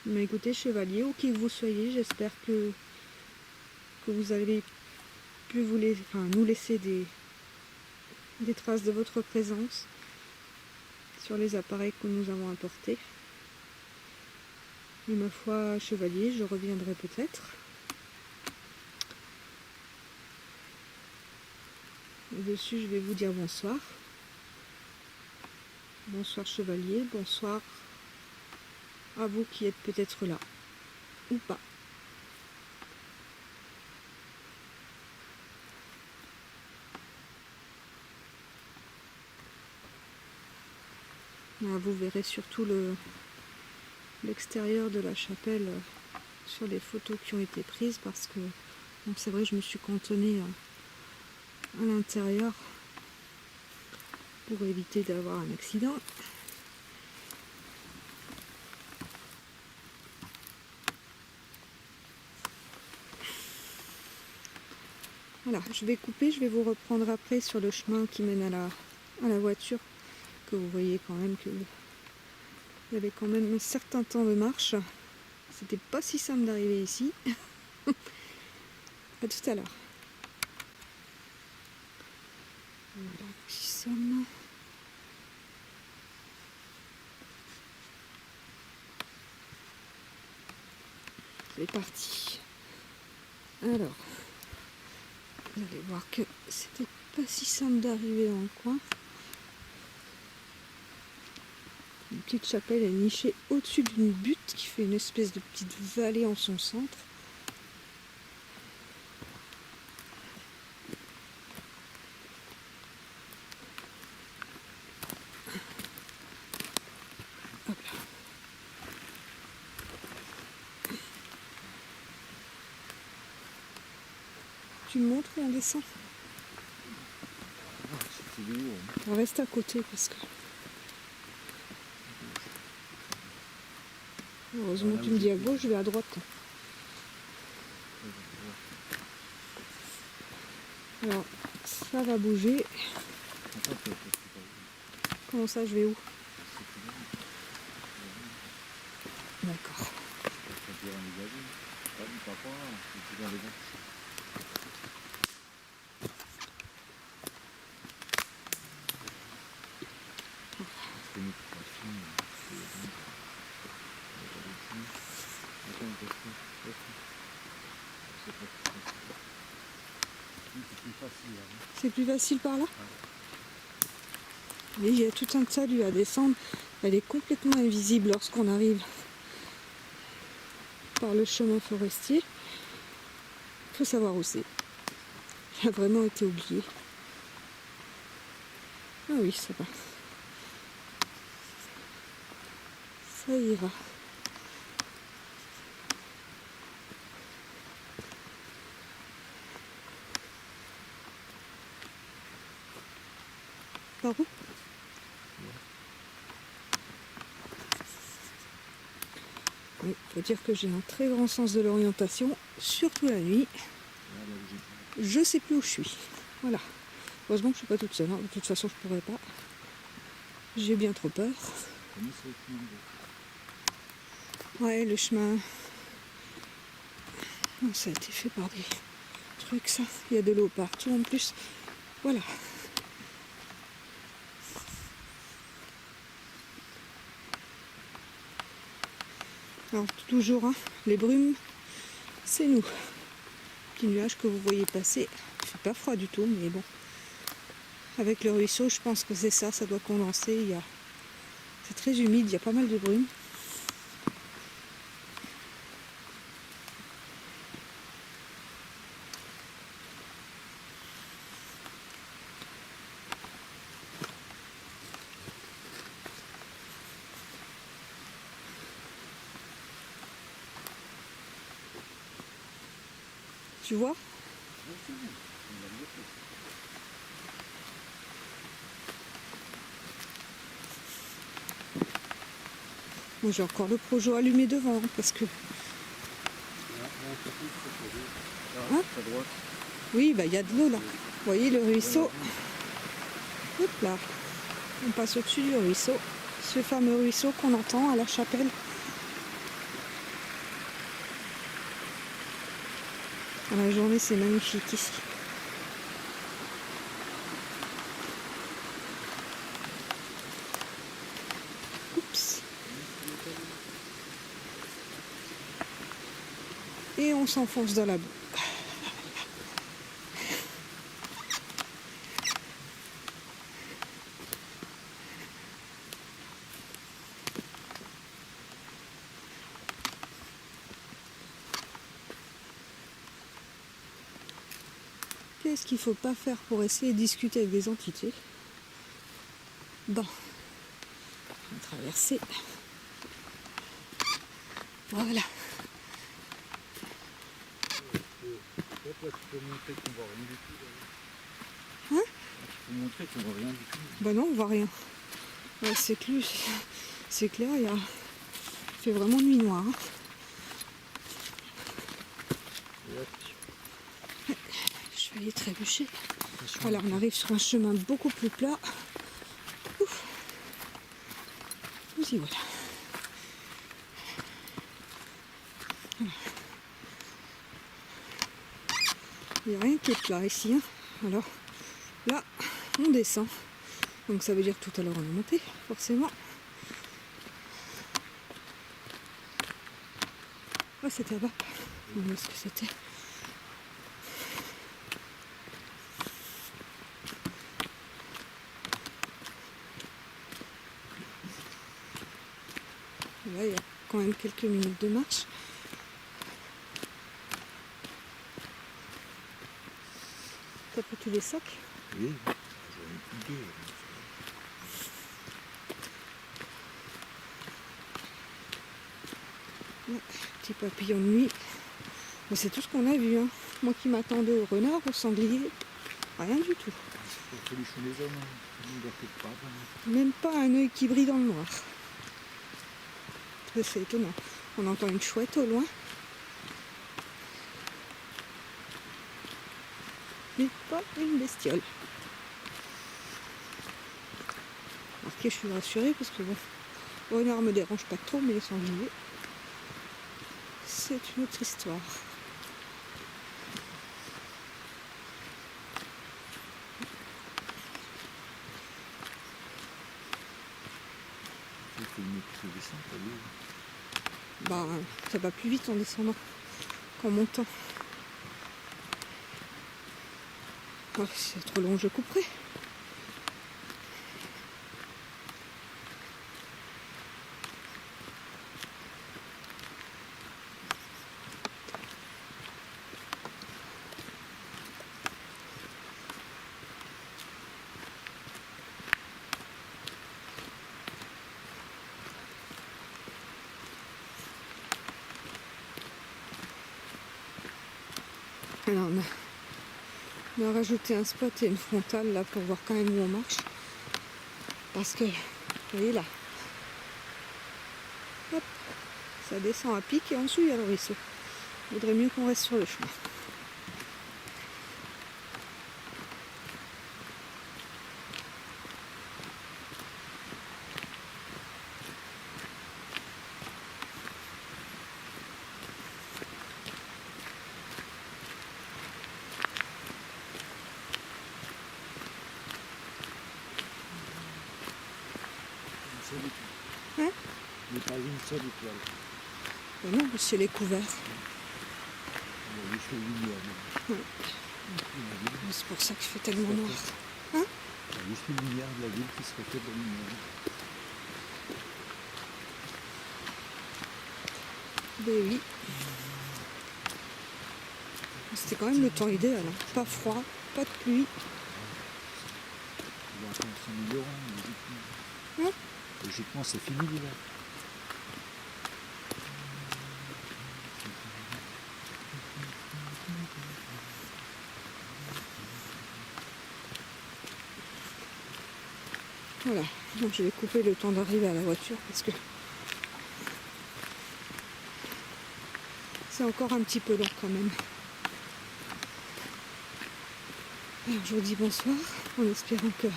Mais écoutez, chevalier, où qui que vous soyez, j'espère que vous avez pu nous laisser des traces de votre présence sur les appareils que nous avons apportés. Et ma foi, chevalier, je reviendrai peut-être. Dessus, je vais vous dire bonsoir. Bonsoir chevalier, bonsoir à vous qui êtes peut-être là, ou pas. Là, vous verrez surtout l'extérieur de la chapelle sur les photos qui ont été prises parce que bon, c'est vrai, je me suis cantonnée à l'intérieur pour éviter d'avoir un accident. Voilà, je vais couper, je vais vous reprendre après sur le chemin qui mène à la voiture, que vous voyez quand même qu'il y avait quand même un certain temps de marche. C'était pas si simple d'arriver ici. À tout à l'heure. Voilà, nous y sommes. C'est parti. Alors, vous allez voir que c'était pas si simple d'arriver dans le coin. Une petite chapelle est nichée au-dessus d'une butte qui fait une espèce de petite vallée en son centre. Hop là. Tu me montres où on descend? C'est de haut, hein. On reste à côté parce que... Heureusement tu me dis à gauche, je vais à droite. Alors, ça va bouger. Comment ça, je vais où? D'accord. C'est plus facile par là? Oui, il y a tout un talus à descendre. Elle est complètement invisible lorsqu'on arrive par le chemin forestier. Il faut savoir où c'est. Il a vraiment été oublié. Ah oui, ça va. Ça ira. Par où? Oui, faut dire que j'ai un très grand sens de l'orientation, surtout la nuit. Je sais plus où je suis. Voilà. Heureusement que je suis pas toute seule, hein. De toute façon, je pourrais pas. J'ai bien trop peur. Ouais, le chemin. Oh, ça a été fait par des trucs, ça. Il y a de l'eau partout en plus. Voilà. Alors, toujours, hein, les brumes, c'est nous. Petit nuage que vous voyez passer. Il fait pas froid du tout, mais bon. Avec le ruisseau, je pense que c'est ça, ça doit condenser. C'est très humide, il y a pas mal de brume. Tu vois? Bon, j'ai encore le projo allumé devant, hein, parce que... Hein? Oui, bah, il y a de l'eau là. Vous voyez le ruisseau? Hop là. On passe au-dessus du ruisseau. Ce fameux ruisseau qu'on entend à la chapelle. Dans la journée, c'est magnifique ici. Oups. Et on s'enfonce dans la boue. Qu'est-ce qu'il ne faut pas faire pour essayer de discuter avec des entités? Bon, on va traverser. Voilà. toi, tu peux montrer qu'on voit rien du tout. Hein? Tu peux montrer qu'on voit rien du tout. Bah non, on voit rien. Ouais, c'est clair, il fait vraiment nuit noire. Hein. Et hop, Je vais aller trébucher. attention. Voilà, on arrive sur un chemin beaucoup plus plat. Ouf. Nous y voilà. Il n'y a rien qui est plat ici. Hein. Alors là, on descend. Donc ça veut dire que tout à l'heure on est monté, forcément. Oh, c'était là-bas. Je me demande ce que c'était. Là, il y a quand même quelques minutes de marche. T'as pris tous les sacs? Oui, j'aurais une idée. Ouais, petit papillon de nuit. Mais c'est tout ce qu'on a vu. Hein. Moi qui m'attendais au renard, au sanglier, rien du tout. C'est pour solution les hommes, hein. Ils ne doivent pas. Même pas un œil qui brille dans le noir. C'est étonnant. On entend une chouette au loin. Mais pas une bestiole. Remarquez, je suis rassurée parce que bon, le renard me dérange pas trop, mais les sangliers, c'est une autre histoire. Il faut une petite descente, t'as vu? Bah, ça va plus vite en descendant qu'en montant. Oh, c'est trop long, je couperai. Alors, on a rajouté un spot et une frontale là pour voir quand même où on marche. Parce que, vous voyez là, hop, ça descend à pic et en dessous il y a le ruisseau. Il vaudrait mieux qu'on reste sur le chemin. Une seule étoile. Hein? Mais pas une seule étoile. Ben non, le ciel est couvert. Il y a juste une lumière. Ouais. C'est pour ça qu'il fait tellement noir. Il y a juste une lumière de la ville qui se reflète dans la lumière. Ben oui. C'était quand même le temps idéal. Hein. Pas froid, pas de pluie. Il va encore s'améliorer, logiquement. Hein? Logiquement, c'est fini l'hiver. Voilà. Donc je vais couper le temps d'arriver à la voiture parce que c'est encore un petit peu long quand même. Alors je vous dis bonsoir en espérant que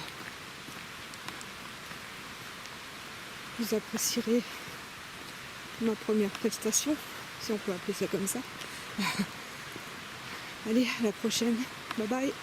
vous apprécierez ma première prestation, si on peut appeler ça comme ça. Allez, à la prochaine. Bye bye.